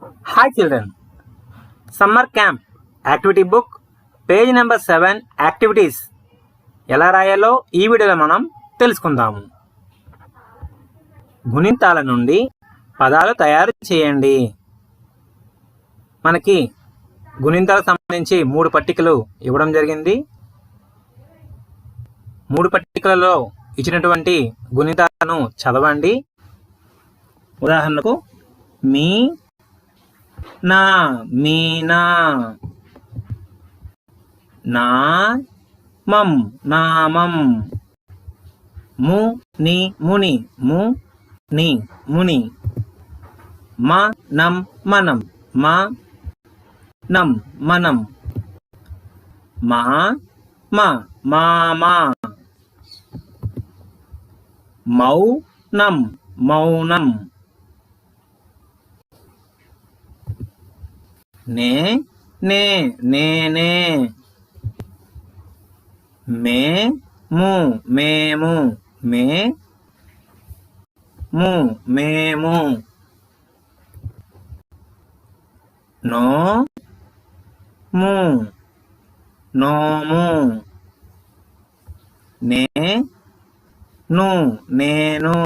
Hi children, summer camp activity book page number 7 activities ఎలా రాయాలో ఈ వీడియోలో మనం తెలుసుకుందాము. గుణింతాల నుండి పదాలు తయారు చేయండి. మనకి గుణింతాలకు సంబంధించి 3 పట్టికలు ఇవ్వడం జరిగింది. 3 పట్టికలలో ఇచ్చినటువంటి గుణింతాలను చదవండి. ఉదాహరణకు మీ నా మీనా, నా మం నామం, ము ని ముని ము ని ముని, మ నం మనం మా నం మనం, మా మ మామా, మౌ నం మౌనం, నే నే నేనే, మే ము మేము మే ము మేము, నో ము నోము, నే ను నేను,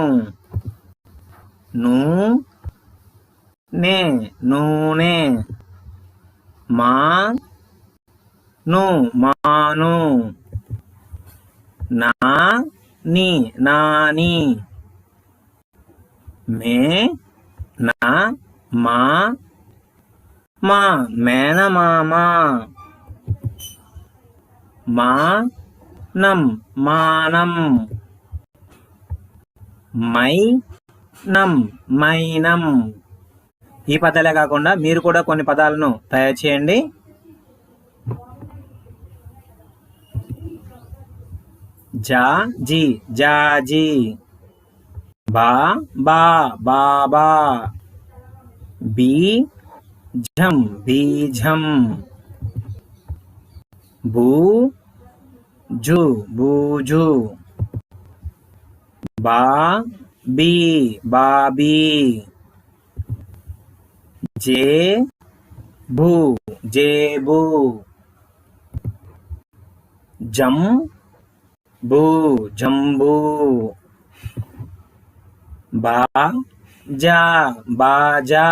ను నే నూనె, మా ను మాను, నా ని నాని, మే నా మా మా మేనమామ, మా నం మానం, మై నం మైనం. ఈ పదాలే కాకుండా మీరు కూడా కొన్ని పదాలను తయారు చేయండి. జా జీ జాజీ, బా బా బాబా, బీ ఝం బీజం, బూ జు బూజు, బా బీ బాబీ, జే భూ జేబు, జం బూ జంబూ, బా జా బాజా,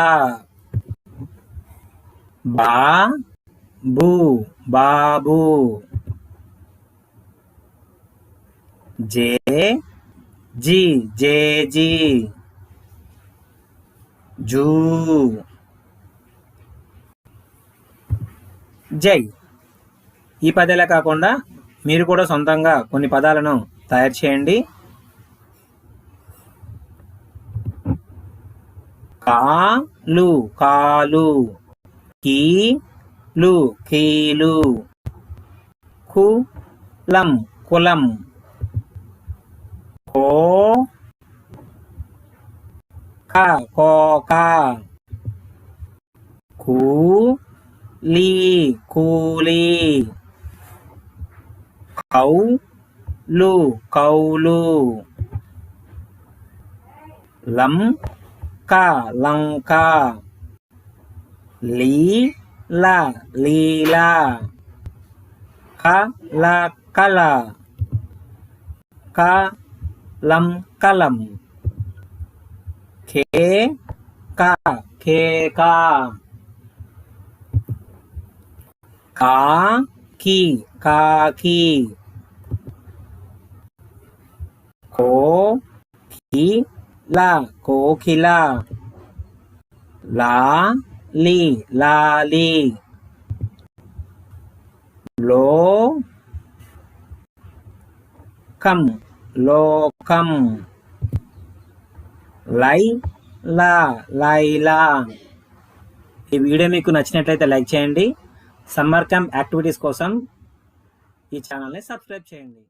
బా బూ బాబు, జే జీ జేజీ, జూ జై. ఈ పదాలే కాకుండా మీరు కూడా సొంతంగా కొన్ని పదాలను తయారు చేయండి. కాలు కాలు, కీలు కీలు, కులం కులం, కోక, కూలీ కూలీ, కౌలు కౌలు, లంక లంక, లీల లీలా, కల కల, కలం కలం, ఖేక ఖేక, కాకి కాకి, కోకిల కోకిల, లాలి లాలి, లోకం లోకం, లైలా లైలా. ఈ వీడియో మీకు నచ్చినట్లయితే లైక్ చేయండి. సమ్మర్ క్యాంప్ యాక్టివిటీస్ కోసం ఈ ఛానల్ని సబ్స్క్రైబ్ చేయండి.